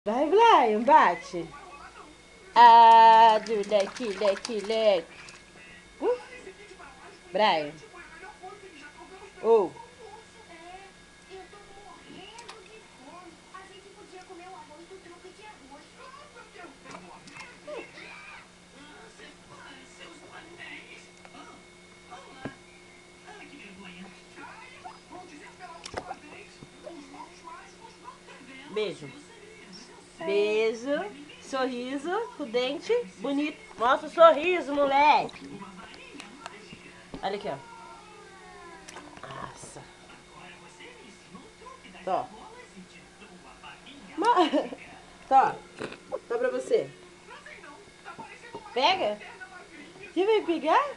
Vai, Brian, bate. Ah, do leque, leque, leque. Brian. Oh. Beijo. Beijo. Sorriso com o dente bonito. Mostra o sorriso, moleque. Olha aqui, ó. Nossa. Tó. Tó. Tó pra você. Pega. Você vai pegar?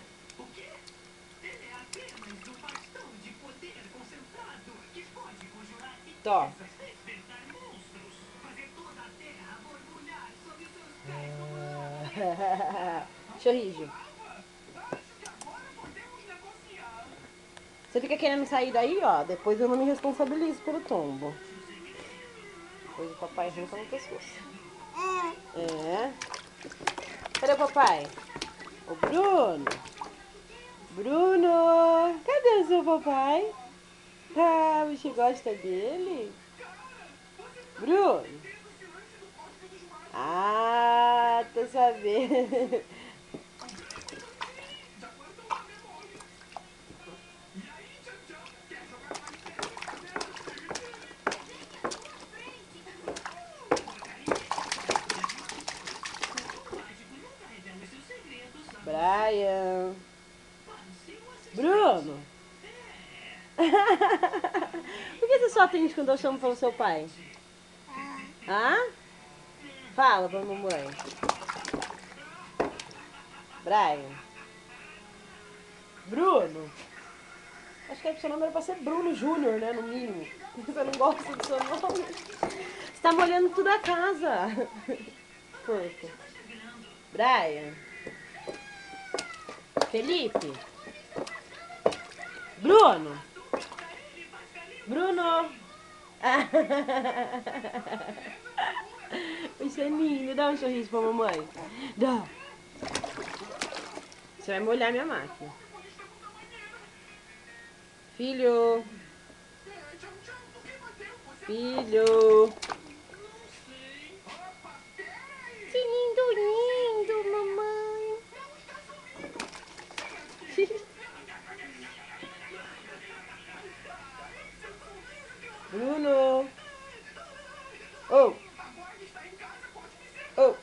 Tó. Sorriso. Você fica querendo sair daí, ó. Depois eu não me responsabilizo pelo tombo. Depois o papai arranca no pescoço. É. Cadê o papai? O Bruno. Bruno. Cadê o seu papai? Ah, você gosta dele? Bruno. Ah, tô sabendo. Brian. Bruno. Por que você só atende quando eu chamo pelo seu pai? Hã? Fala pra mamãe. Brian. Bruno. Acho que o seu nome era pra ser Bruno Júnior, né? No mínimo. Você não gosta do seu nome? Você tá molhando tudo a casa. Porco. Brian. Felipe. Bruno. Bruno. Isso é lindo. Dá um sorriso pra mamãe. Dá. Você vai molhar minha máquina. Filho. Filho. Que lindo, lindo, mamãe. Bruno. Oh. Oh.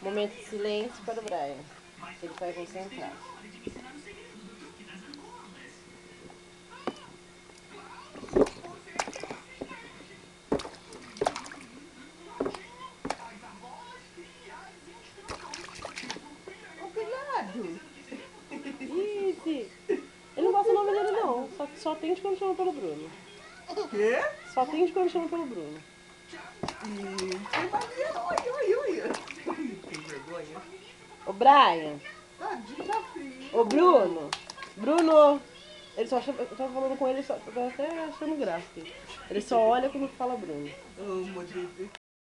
Momento de silêncio para o Brian. Ele vai concentrar. Ih, ele não gosta do nome dele não. Só atende quando chama pelo Bruno. O quê? Só atende quando chama pelo Bruno. Tem vergonha? Ô Brian. Tadinho da filha. Ô Bruno. Bruno. Ele só chama, eu tava falando com ele, só, eu tô até achando graça. Ele só olha quando fala Bruno. Ô, Modric.